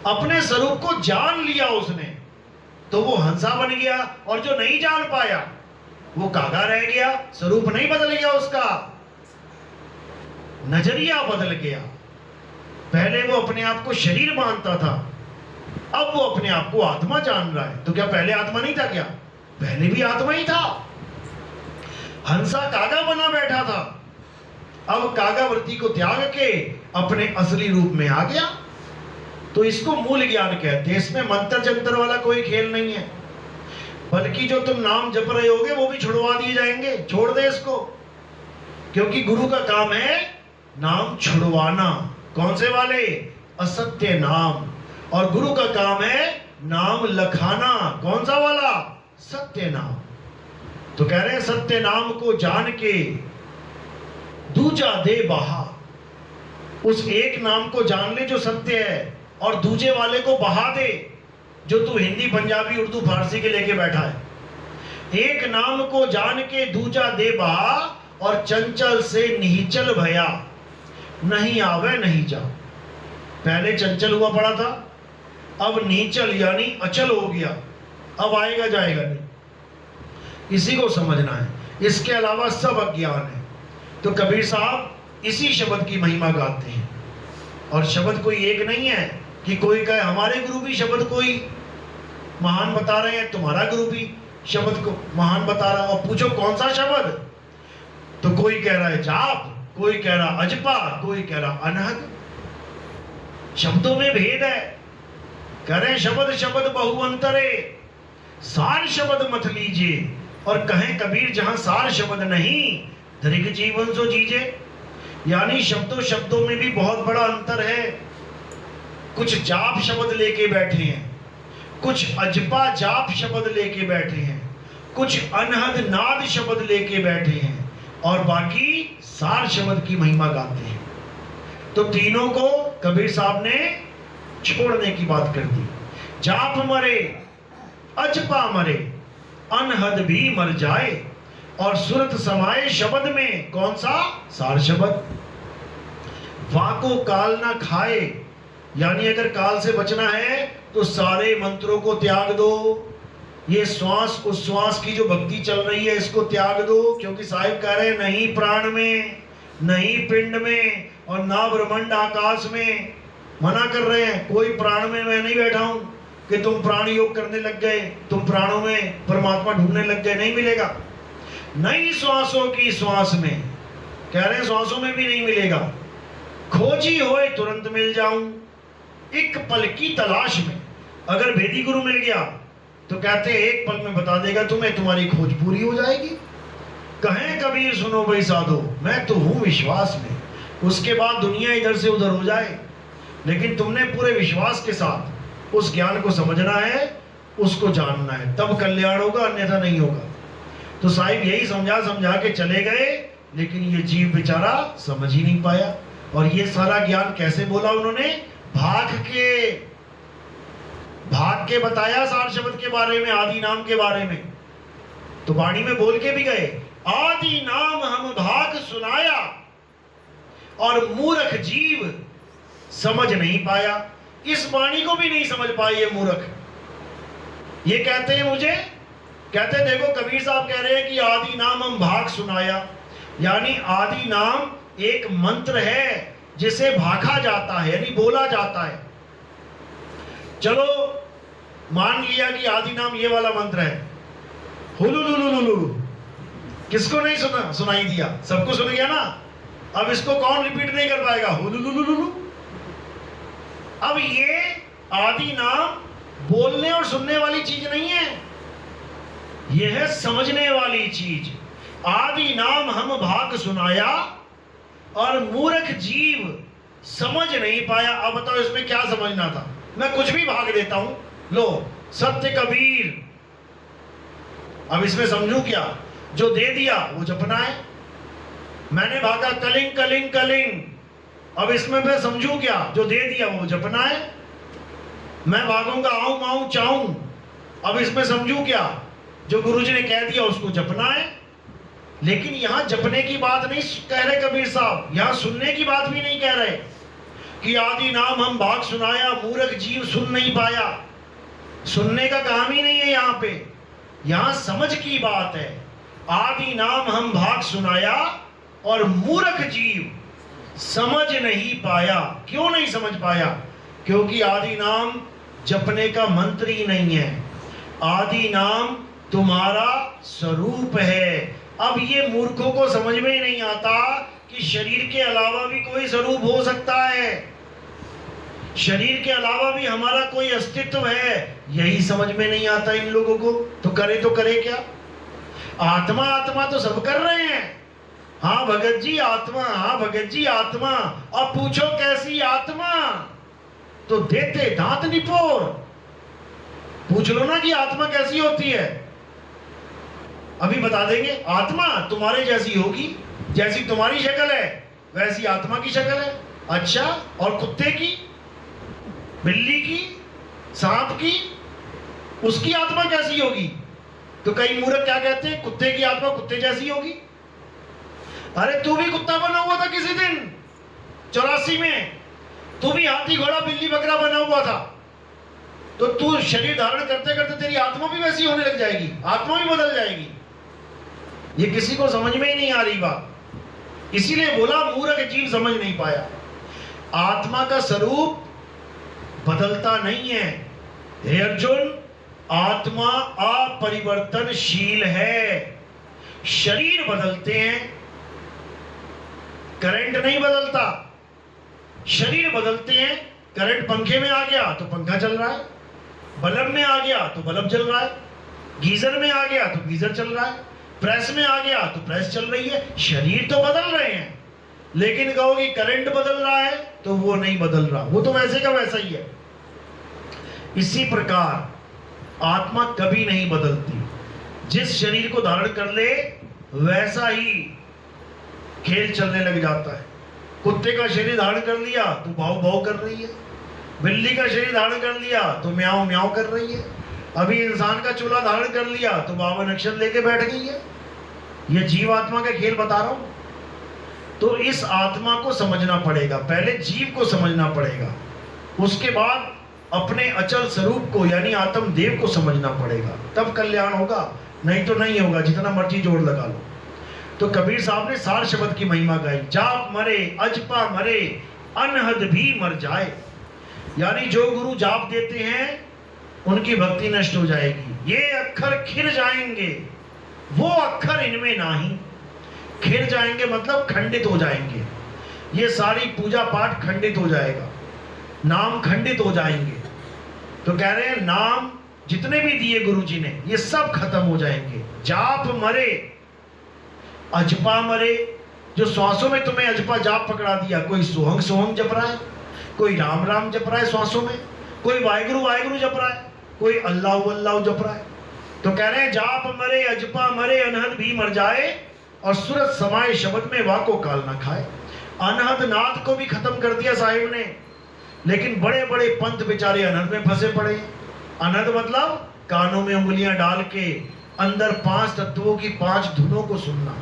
अपने स्वरूप को जान लिया उसने तो वो हंसा बन गया, और जो नहीं जान पाया वो कागा रह गया। स्वरूप नहीं बदल गया उसका, नजरिया बदल गया। पहले वो अपने आप को शरीर मानता था, अब वो अपने आप को आत्मा जान रहा है। तो क्या पहले आत्मा नहीं था? क्या पहले भी आत्मा ही था? हंसा कागा बना बैठा था, अब कागा वृत्ति को त्याग के अपने असली रूप में आ गया। तो इसको मूल ज्ञान कहते हैं। इसमें मंत्र जंतर वाला कोई खेल नहीं है, बल्कि जो तुम नाम जप रहे होगे वो भी छुड़वा दिए जाएंगे। छोड़ दे इसको, क्योंकि गुरु का काम है नाम छुड़वाना। कौन से वाले? असत्य नाम। और गुरु का काम है नाम लखाना। कौन सा वाला? सत्य नाम। तो कह रहे हैं सत्य नाम को जान के दूजा दे बहा। उस एक नाम को जान ले जो सत्य है, और दूजे वाले को बहा दे जो तू हिंदी पंजाबी उर्दू फारसी के लेके बैठा है। एक नाम को जान के दूजा दे बहा, और चंचल से निहिचल भया, नहीं आवे नहीं जा। पहले चंचल हुआ पड़ा था, अब नीचल यानी अचल हो गया, अब आएगा जाएगा नहीं। इसी को समझना है, इसके अलावा सब अज्ञान है। तो कबीर साहब इसी शब्द की महिमा गाते हैं। और शब्द कोई एक नहीं है कि कोई कहे हमारे गुरु भी शब्द कोई महान बता रहे हैं, तुम्हारा गुरु भी शब्द को महान बता रहा है। और पूछो कौन सा शब्द? तो कोई कह रहा है जाप, कोई कह रहा अजपा, कोई कह रहा अनहद। शब्दों में भेद है। करें शब्द शब्द बहुअंतरे, सार शब्द मत लीजिए। और कहें कबीर जहां सार शब्द नहीं, दरिक जीवन सो जीजे। यानी शब्दों शब्दों में भी बहुत बड़ा अंतर है। कुछ जाप शब्द लेके बैठे हैं, कुछ अजपा जाप शब्द लेके बैठे हैं, कुछ अनहद नाद शब्द लेके बैठे हैं, और बाकी सार शब्द की महिमा गाते हैं। तो तीनों को कबीर साहब ने छोड़ने की बात कर दी। जाप मरे, अजपा मरे, अनहद भी मर जाए, और सुरत समाये शब्द में। कौन सा? सार शब्द। वाको काल ना खाए, यानी अगर काल से बचना है तो सारे मंत्रों को त्याग दो। ये श्वास उच्छ्वास की जो भक्ति चल रही है इसको त्याग दो, क्योंकि साहिब कह रहे हैं नहीं प्राण में, नहीं पिंड में, और ना ब्रह्मांड आकाश में। मना कर रहे हैं कोई प्राण में मैं नहीं बैठा हूं कि तुम प्राण योग करने लग गए, तुम प्राणों में परमात्मा ढूंढने लग गए, नहीं मिलेगा। नई श्वासों की श्वास में, कह रहे हैं श्वासों में भी नहीं मिलेगा। खोजी होए तुरंत मिल जाऊं, एक पल की तलाश में। अगर भेदी गुरु मिल गया तो कहते हैं एक पल में बता देगा तुम्हें, तुम्हारी खोज पूरी हो जाएगी। कहें कबीर सुनो भाई साधो, मैं तो हूं विश्वास में। उसके बाद दुनिया इधर से उधर हो जाए, लेकिन तुमने पूरे विश्वास के साथ उस ज्ञान को समझना है, उसको जानना है, तब कल्याण होगा, अन्यथा नहीं होगा। तो साहिब यही समझा समझा के चले गए, लेकिन ये जीव बेचारा समझ ही नहीं पाया। और ये सारा ज्ञान कैसे बोला उन्होंने? भाग के भाग के बताया सार शब्द के बारे में, आदि नाम के बारे में। तो वाणी में बोल के भी गए, आदि नाम हम भाग सुनाया और मूर्ख जीव समझ नहीं पाया। इस वाणी को भी नहीं समझ पाए ये मूर्ख। ये कहते हैं मुझे, कहते हैं देखो कबीर साहब कह रहे हैं कि आदि नाम हम भाग सुनाया, यानी आदि नाम एक मंत्र है जिसे भागा जाता है, यानी बोला जाता है। चलो मान लिया कि आदि नाम ये वाला मंत्र है, हुलुलुलुलुलु, किसको नहीं सुनाई दिया? सबको सुन गया ना। अब इसको कौन रिपीट नहीं कर पाएगा? हुलुलुलुलुलु। अब ये आदि नाम बोलने और सुनने वाली चीज नहीं है, यह है समझने वाली चीज। आदि नाम हम भाग सुनाया और मूर्ख जीव समझ नहीं पाया। अब बताओ इसमें क्या समझना था? मैं कुछ भी भाग देता हूं, लो सत्य कबीर। अब इसमें समझू क्या? जो दे दिया वो जपना है। मैंने भागा कलिंग कलिंग कलिंग, अब इसमें मैं समझू क्या? जो दे दिया वो जपना है। मैं भागूंगा आऊं माऊं चाऊं, अब इसमें समझू क्या? जो गुरुजी ने कह दिया उसको जपना है। लेकिन यहां जपने की बात नहीं कह रहे कबीर साहब, यहां सुनने की बात भी नहीं कह रहे कि आदि नाम हम भाग सुनाया, मूर्ख जीव सुन नहीं पाया। सुनने का काम ही नहीं है यहां पे, यहां समझ की बात है। आदि नाम हम भाग सुनाया और मूर्ख जीव समझ नहीं पाया। क्यों नहीं समझ पाया? क्योंकि आदि नाम जपने का मंत्र ही नहीं है। आदि नाम तुम्हारा स्वरूप है। अब ये मूर्खों को समझ में ही नहीं आता कि शरीर के अलावा भी कोई स्वरूप हो सकता है, शरीर के अलावा भी हमारा कोई अस्तित्व है। यही समझ में नहीं आता इन लोगों को। तो करे क्या? आत्मा आत्मा तो सब कर रहे हैं। हाँ भगत जी आत्मा, हाँ भगत जी आत्मा। अब पूछो कैसी आत्मा? तो देते दांत निपोर। पूछ लो ना कि आत्मा कैसी होती है, अभी बता देंगे। आत्मा तुम्हारे जैसी होगी, जैसी तुम्हारी शक्ल है वैसी आत्मा की शक्ल है। अच्छा, और कुत्ते की, बिल्ली की, सांप की, उसकी आत्मा कैसी होगी? तो कई मूर्ख क्या कहते हैं, कुत्ते की आत्मा कुत्ते जैसी होगी। अरे तू भी कुत्ता बना हुआ था किसी दिन 84 में, तू भी हाथी घोड़ा बिल्ली बकरा बना हुआ था। तो तू शरीर धारण करते करते तेरी आत्मा भी वैसी होने लग जाएगी, आत्मा भी बदल जाएगी। ये किसी को समझ में ही नहीं आ रही बात, इसीलिए बोला मूर्ख जीव समझ नहीं पाया। आत्मा का स्वरूप बदलता नहीं है हे अर्जुन, आत्मा अपरिवर्तनशील है। शरीर बदलते हैं, करंट नहीं बदलता। शरीर बदलते हैं, करंट पंखे में आ गया तो पंखा चल रहा है, बल्ब में आ गया तो बल्ब चल रहा है, गीजर में आ गया तो गीजर चल रहा है, प्रेस में आ गया तो प्रेस चल रही है। शरीर तो बदल रहे हैं, लेकिन कहोगे करंट बदल रहा है तो वो नहीं बदल रहा, वो तो वैसे का वैसा ही है। इसी प्रकार आत्मा कभी नहीं बदलती। जिस शरीर को धारण कर ले वैसा ही खेल चलने लग जाता है। कुत्ते का शरीर धारण कर लिया तो भाव भाव कर रही है, बिल्ली का शरीर धारण कर लिया तो म्याऊं म्याऊं कर रही है, अभी इंसान का चूल्हा धारण कर लिया तो 52 अक्षर लेके बैठ गई है। ये जीवात्मा का खेल बता रहा हूं। तो इस आत्मा को समझना पड़ेगा, पहले जीव को समझना पड़ेगा, उसके बाद अपने अचल स्वरूप को यानी आत्म देव को समझना पड़ेगा, तब कल्याण होगा, नहीं तो नहीं होगा, जितना मर्जी जोर लगा लो। तो कबीर साहब ने सार शब्द की महिमा गाई, जाप मरे अजपा मरे अनहद भी मर जाए। यानी जो गुरु जाप देते हैं उनकी भक्ति नष्ट हो जाएगी। ये अक्षर खिर जाएंगे, वो अक्षर इनमें नहीं। खिर जाएंगे मतलब खंडित हो जाएंगे, ये सारी पूजा पाठ खंडित हो जाएगा, नाम खंडित हो जाएंगे। तो कह रहे हैं नाम जितने भी दिए गुरु जी ने ये सब खत्म हो जाएंगे। जाप मरे अजपा मरे, जो श्वासों में तुम्हें अजपा जाप पकड़ा दिया, कोई सोहंग सोहंग जप रहा है, कोई राम राम जप रहा है श्वासों में, कोई वाहिगुरु वाहिगुरु जप रहा है, कोई अल्लाह अल्लाह जप रहा है। तो कह रहे हैं जाप मरे अजपा मरे अनहद भी मर जाए और सूरत समाये शब्द में वाको काल ना खाए। अनहद नाद को भी खत्म कर दिया साहिब ने, लेकिन बड़े बड़े पंथ बेचारे अनहद में फंसे पड़े। अनहद मतलब कानों में उंगलियां डाल के अंदर 5 तत्वों की 5 धुनों को सुनना।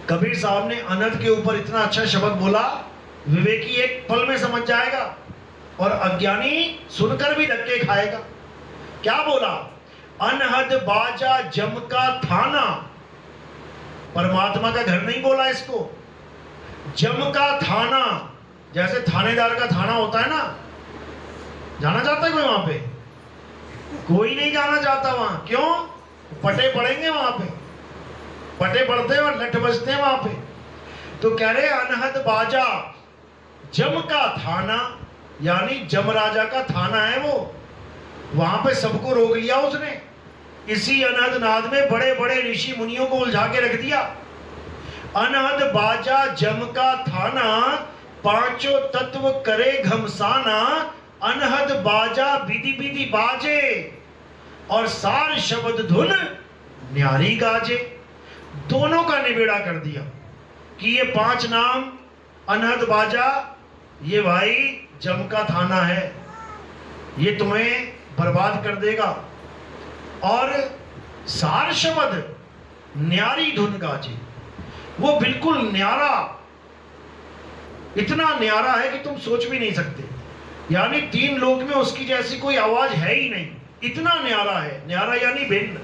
कबीर साहब ने अनहद के ऊपर इतना अच्छा शब्द बोला, विवेकी एक पल में समझ जाएगा और अज्ञानी सुनकर भी धक्के खाएगा। क्या बोला? अनहद बाजा जम का थाना। परमात्मा का घर नहीं बोला इसको, जम का थाना। जैसे थानेदार का थाना होता है ना, जाना चाहता है कोई वहां पे? कोई नहीं जाना चाहता वहां। क्यों? पटे पड़ेंगे वहां पे, पटे पड़ते हैं और लठ बजते हैं वहां पे। तो कह रहे अनहद बाजा जम का थाना, यानी जम राजा का थाना है वो, वहां पे सबको रोक लिया उसने। इसी अनहद नाद में बड़े बड़े ऋषि मुनियों को उलझा के रख दिया। अनहद बाजा जम का थाना, पांचों तत्व करे घमसाना। अनहद बाजा विधि विधि बाजे, और सार शब्द धुन न्यारी गाजे। दोनों का निबेड़ा कर दिया कि ये 5 नाम अनहद बाजा, ये भाई जम का थाना है, ये तुम्हें बर्बाद कर देगा। और सार शब्द न्यारी धुन गाजे, वो बिल्कुल न्यारा, इतना न्यारा है कि तुम सोच भी नहीं सकते। यानी 3 लोक में उसकी जैसी कोई आवाज है ही नहीं, इतना न्यारा है। न्यारा यानी भिन्न,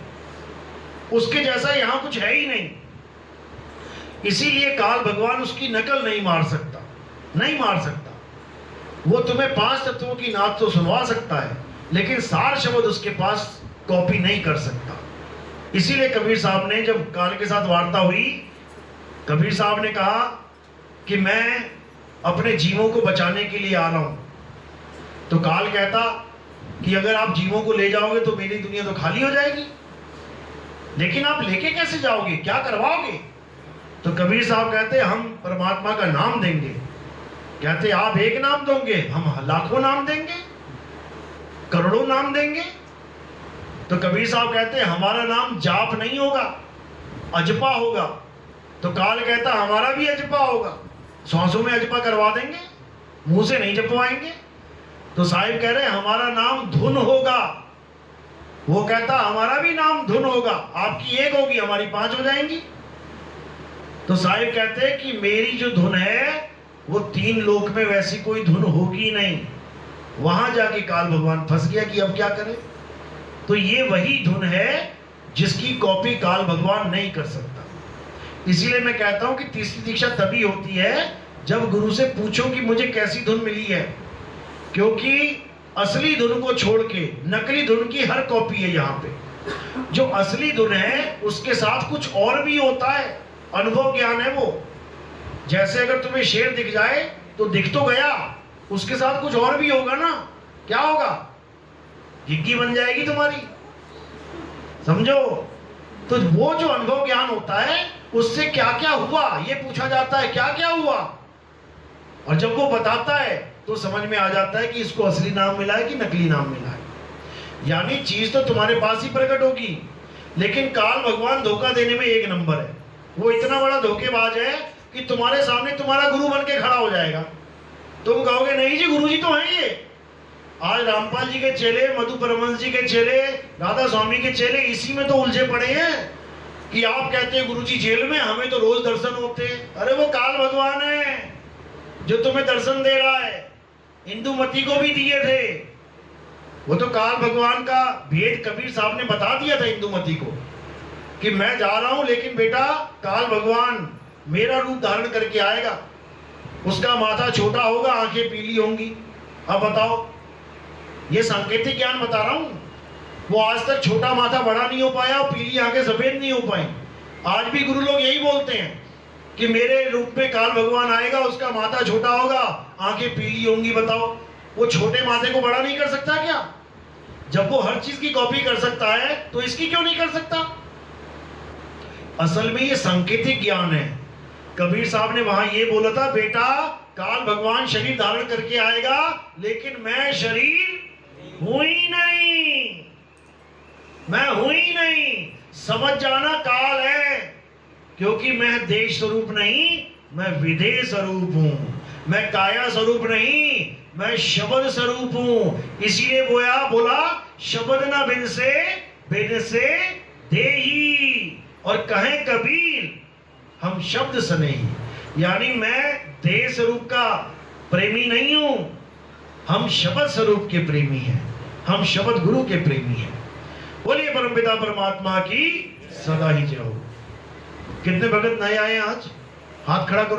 उसके जैसा यहां कुछ है ही नहीं। इसीलिए काल भगवान उसकी नकल नहीं मार सकता, नहीं मार सकता। वो तुम्हें 5 तत्वों की नाद तो सुनवा सकता है, लेकिन सार शब्द उसके पास कॉपी नहीं कर सकता। इसीलिए कबीर साहब ने, जब काल के साथ वार्ता हुई, कबीर साहब ने कहा कि मैं अपने जीवों को बचाने के लिए आ रहा हूं। तो काल कहता कि अगर आप जीवों को ले जाओगे तो मेरी दुनिया तो खाली हो जाएगी, लेकिन आप लेके कैसे जाओगे, क्या करवाओगे? तो कबीर साहब कहते हम परमात्मा का नाम देंगे। कहते आप एक नाम दोगे, हम लाखों नाम देंगे, करोड़ों नाम देंगे। तो कबीर साहब कहते हमारा नाम जाप नहीं होगा, अजपा होगा। तो काल कहता हमारा भी अजपा होगा, सांसों में अजपा करवा देंगे, मुंह से नहीं जपवाएंगे। तो साहिब कह रहे हमारा नाम धुन होगा। वो कहता हमारा भी नाम धुन होगा, आपकी एक होगी, हमारी 5 हो जाएंगी। तो साहिब कहते हैं कि मेरी जो धुन है वो 3 लोक में वैसी कोई धुन होगी नहीं। वहां जाके काल भगवान फंस गया कि अब क्या करें। तो ये वही धुन है जिसकी कॉपी काल भगवान नहीं कर सकता। इसीलिए मैं कहता हूं कि तीसरी दीक्षा तभी होती है जब गुरु से पूछो कि मुझे कैसी धुन मिली है, क्योंकि असली धुन को छोड़ के नकली धुन की हर कॉपी है। यहाँ पे जो असली धुन है उसके साथ कुछ और भी होता है, अनुभव ज्ञान है वो। जैसे अगर तुम्हें शेर दिख जाए तो दिख तो गया, उसके साथ कुछ और भी होगा ना। क्या होगा? घिग्गी बन जाएगी तुम्हारी, समझो। तो वो जो अनुभव ज्ञान होता है उससे क्या क्या हुआ ये पूछा जाता है, क्या क्या हुआ। और जब वो बताता है तो समझ में आ जाता है कि इसको असली नाम मिला है कि नकली नाम मिला है। यानी चीज तो तुम्हारे पास ही प्रकट होगी, लेकिन काल भगवान धोखा देने में 1 नंबर है। वो इतना बड़ा धोखेबाज है कि तुम्हारे सामने तुम्हारा गुरु बन के खड़ा हो जाएगा। तुम कहोगे नहीं जी गुरु जी तो हैं ये। आज रामपाल जी के चेले, मधु परमहंस जी के चेले, राधा स्वामी के चेले इसी में तो उलझे पड़े हैं कि आप कहते हैं गुरु जी जेल में, हमें तो रोज दर्शन होते हैं। अरे वो काल भगवान है जो तुम्हें दर्शन दे रहा है। इंदुमती को भी दिए थे, वो तो काल भगवान का भेद कबीर साहब ने बता दिया था इंदुमती को कि मैं जा रहा हूं, लेकिन बेटा काल भगवान मेरा रूप धारण करके आएगा। उसका माथा छोटा होगा, आंखें पीली होंगी। अब बताओ, ये सांकेतिक ज्ञान बता रहा हूं। वो आज तक छोटा माथा बड़ा नहीं हो पाया और पीली आंखें सफेद नहीं हो पाई। आज भी गुरु लोग यही बोलते हैं कि मेरे रूप में काल भगवान आएगा, उसका माथा छोटा होगा, आंखें पीली होंगी। बताओ, वो छोटे माथे को बड़ा नहीं कर सकता क्या? जब वो हर चीज की कॉपी कर सकता है तो इसकी क्यों नहीं कर सकता? असल में ये सांकेतिक ज्ञान है। कबीर साहब ने वहां ये बोला था, बेटा काल भगवान शरीर धारण करके आएगा, लेकिन मैं शरीर हूं ही नहीं, मैं हूं ही नहीं। समझ जाना काल है, क्योंकि मैं देश स्वरूप नहीं, मैं विदेह स्वरूप हूं। मैं काया स्वरूप नहीं, मैं शब्द स्वरूप हूं, इसीलिए बोला शब्द ना बिन से देही। और कहें कबीर हम शब्द से नहीं, यानी मैं देह स्वरूप का प्रेमी नहीं हूं, हम शब्द स्वरूप के प्रेमी हैं, हम शब्द गुरु के प्रेमी हैं। बोलिए परमपिता परमात्मा की सदा ही जय हो। कितने भगत नए आए आज? हाथ खड़ा करो।